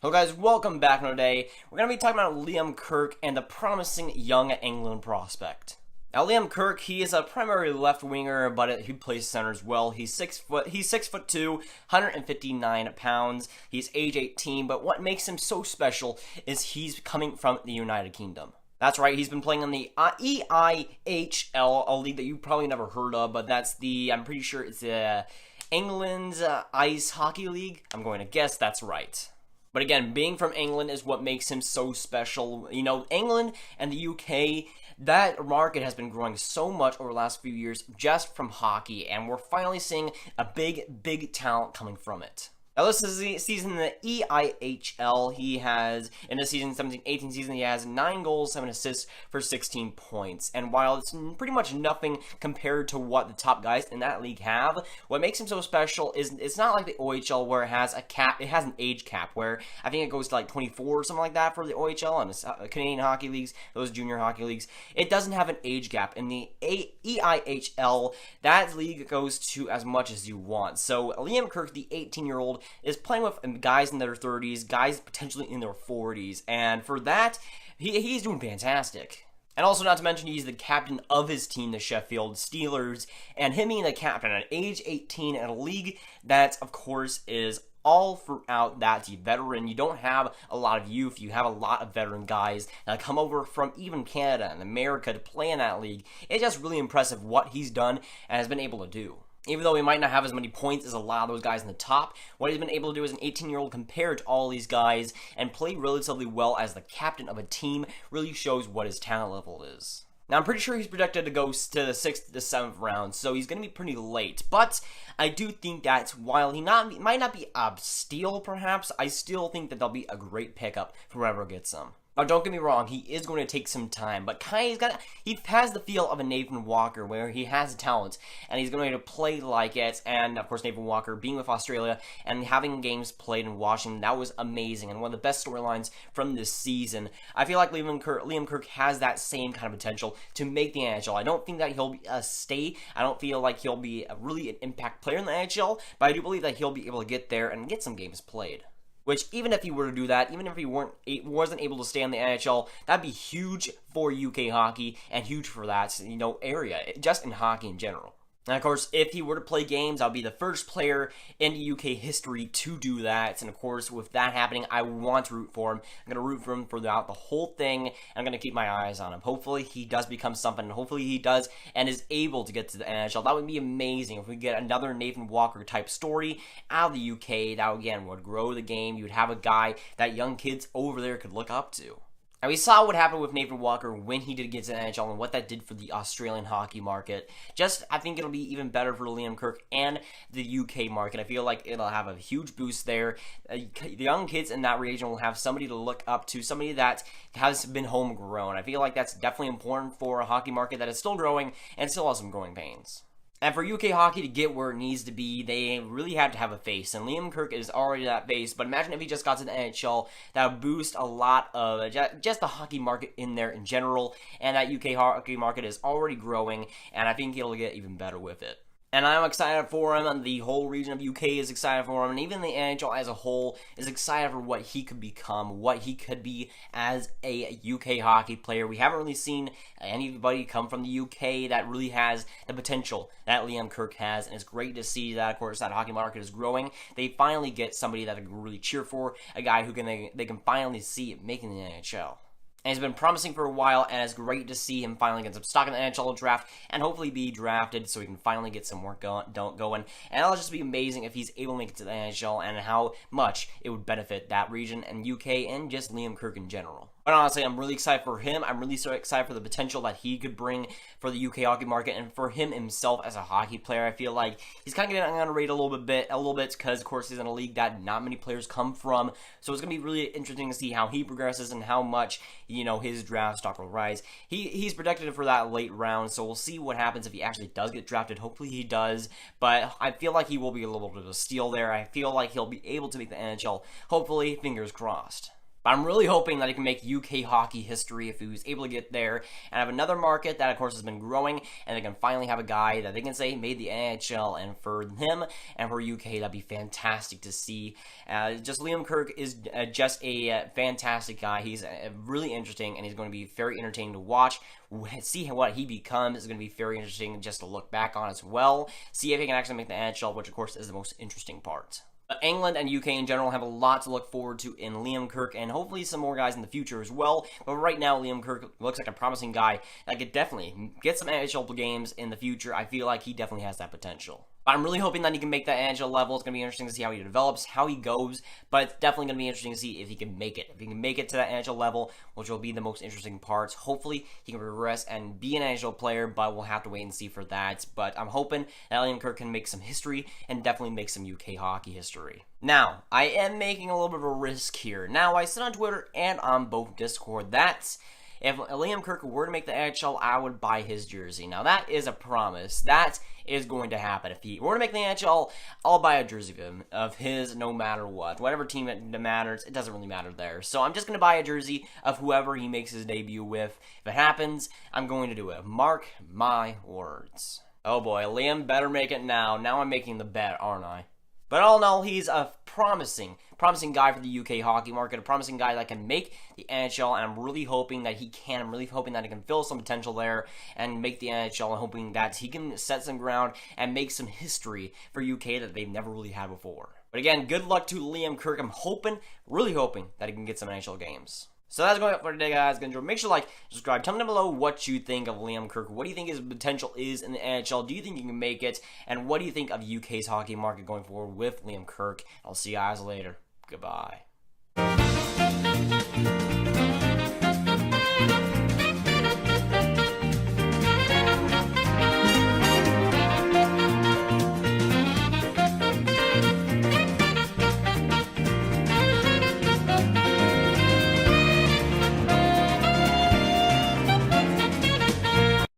Hello guys, welcome back another day. We're going to be talking about Liam Kirk and the promising young England prospect. Now Liam Kirk, he is a primary left winger, but he plays center as well. He's 6'2", 159 pounds. He's age 18, but what makes him so special is he's coming from the United Kingdom. That's right, he's been playing in the EIHL, a league that you probably never heard of, but I'm pretty sure it's England's Ice Hockey League. I'm going to guess that's right. But again, being from England is what makes him so special. You know, England and the UK, that market has been growing so much over the last few years just from hockey, and we're finally seeing a big talent coming from it. Now this is the season in the EIHL. He has, in the season 17-18 season, he has 9 goals, 7 assists for 16 points. And while it's pretty much nothing compared to what the top guys in that league have, what makes him so special is it's not like the OHL where it has a cap, it has an age cap where I think it goes to like 24 or something like that for the OHL and Canadian hockey leagues, those junior hockey leagues. It doesn't have an age gap. In the EIHL, that league goes to as much as you want. So Liam Kirk, the 18-year-old, is playing with guys in their 30s, guys potentially in their 40s, and for that, he's doing fantastic. And also, not to mention, he's the captain of his team, the Sheffield Steelers, and him being the captain at age 18 in a league that, of course, is all throughout that veteran. You don't have a lot of youth, you have a lot of veteran guys that come over from even Canada and America to play in that league. It's just really impressive what he's done and has been able to do. Even though he might not have as many points as a lot of those guys in the top, what he's been able to do as an 18-year-old compared to all these guys and play relatively well as the captain of a team really shows what his talent level is. Now, I'm pretty sure he's projected to go to the 6th to 7th round, so he's going to be pretty late. But I do think that while he might not be a steal, perhaps, I still think that they'll be a great pickup for whoever gets him. Now, don't get me wrong, he is going to take some time, but he has the feel of a Nathan Walker, where he has talent, and he's going to play like it, and of course, Nathan Walker being with Australia, and having games played in Washington, that was amazing, and one of the best storylines from this season. I feel like Liam Kirk has that same kind of potential to make the NHL. I don't think that he'll be a stay, I don't feel like he'll be really an impact player in the NHL, but I do believe that he'll be able to get there and get some games played. Which, even if he were to do that, even if he wasn't able to stay in the NHL, that'd be huge for UK hockey and huge for that, area, just in hockey in general. And of course, if he were to play games, I'll be the first player in UK history to do that. And of course, with that happening, I want to root for him. I'm going to root for him throughout the whole thing. I'm going to keep my eyes on him. Hopefully, he does become something. Hopefully, he does and is able to get to the NHL. That would be amazing if we get another Nathan Walker type story out of the UK. That, again, would grow the game. You would have a guy that young kids over there could look up to. And we saw what happened with Nathan Walker when he did get to the NHL and what that did for the Australian hockey market. I think it'll be even better for Liam Kirk and the UK market. I feel like it'll have a huge boost there. The young kids in that region will have somebody to look up to, somebody that has been homegrown. I feel like that's definitely important for a hockey market that is still growing and still has some growing pains. And for UK hockey to get where it needs to be, they really have to have a face. And Liam Kirk is already that face. But imagine if he just got to the NHL, that would boost a lot of just the hockey market in there in general. And that UK hockey market is already growing. And I think it'll get even better with it. And I'm excited for him, and the whole region of UK is excited for him, and even the NHL as a whole is excited for what he could become, what he could be as a UK hockey player. We haven't really seen anybody come from the UK that really has the potential that Liam Kirk has, and it's great to see that, of course, that hockey market is growing. They finally get somebody that they can really cheer for, a guy who they can finally see it making the NHL. And he's been promising for a while, and it's great to see him finally get some stock in the NHL draft and hopefully be drafted so he can finally get some work going. And it'll just be amazing if he's able to make it to the NHL and how much it would benefit that region and UK and just Liam Kirk in general. But honestly, I'm really excited for him. I'm really so excited for the potential that he could bring for the UK hockey market and for him himself as a hockey player. I feel like he's kind of getting underrated a little bit because, of course, he's in a league that not many players come from. So it's going to be really interesting to see how he progresses and how much, his draft stock will rise. He's projected for that late round, so we'll see what happens if he actually does get drafted. Hopefully he does, but I feel like he will be a little bit of a steal there. I feel like he'll be able to make the NHL. Hopefully, fingers crossed. But I'm really hoping that he can make UK hockey history if he was able to get there and have another market that, of course, has been growing, and they can finally have a guy that they can say made the NHL. And for him and for UK, that'd be fantastic to see. Just Liam Kirk is just a fantastic guy. He's really interesting, and he's going to be very entertaining to watch. See what he becomes is going to be very interesting just to look back on as well. See if he can actually make the NHL, which, of course, is the most interesting part. England and UK in general have a lot to look forward to in Liam Kirk, and hopefully some more guys in the future as well. But right now, Liam Kirk looks like a promising guy that could definitely get some NHL games in the future. I feel like he definitely has that potential. But I'm really hoping that he can make that NHL level. It's going to be interesting to see how he develops, how he goes, but it's definitely going to be interesting to see if he can make it. If he can make it to that NHL level, which will be the most interesting parts. Hopefully, he can progress and be an NHL player, but we'll have to wait and see for that. But I'm hoping that Liam Kirk can make some history and definitely make some UK hockey history. Now, I am making a little bit of a risk here. Now, I said on Twitter and on both Discord that if Liam Kirk were to make the NHL, I would buy his jersey. Now, that is a promise. That is going to happen. If he were to make the NHL, I'll buy a jersey of his no matter what. Whatever team it matters, it doesn't really matter there. So I'm just going to buy a jersey of whoever he makes his debut with. If it happens, I'm going to do it. Mark my words. Oh boy, Liam better make it now. Now I'm making the bet, aren't I? But all in all, he's a promising guy for the UK hockey market, a promising guy that can make the NHL, and I'm really hoping that he can. I'm really hoping that he can fill some potential there and make the NHL, and hoping that he can set some ground and make some history for UK that they've never really had before. But again, good luck to Liam Kirk. I'm hoping, really hoping, that he can get some NHL games. So that's going up for today, guys. Make sure to like, subscribe. Tell me down below what you think of Liam Kirk. What do you think his potential is in the NHL? Do you think he can make it? And what do you think of UK's hockey market going forward with Liam Kirk? I'll see you guys later. Goodbye.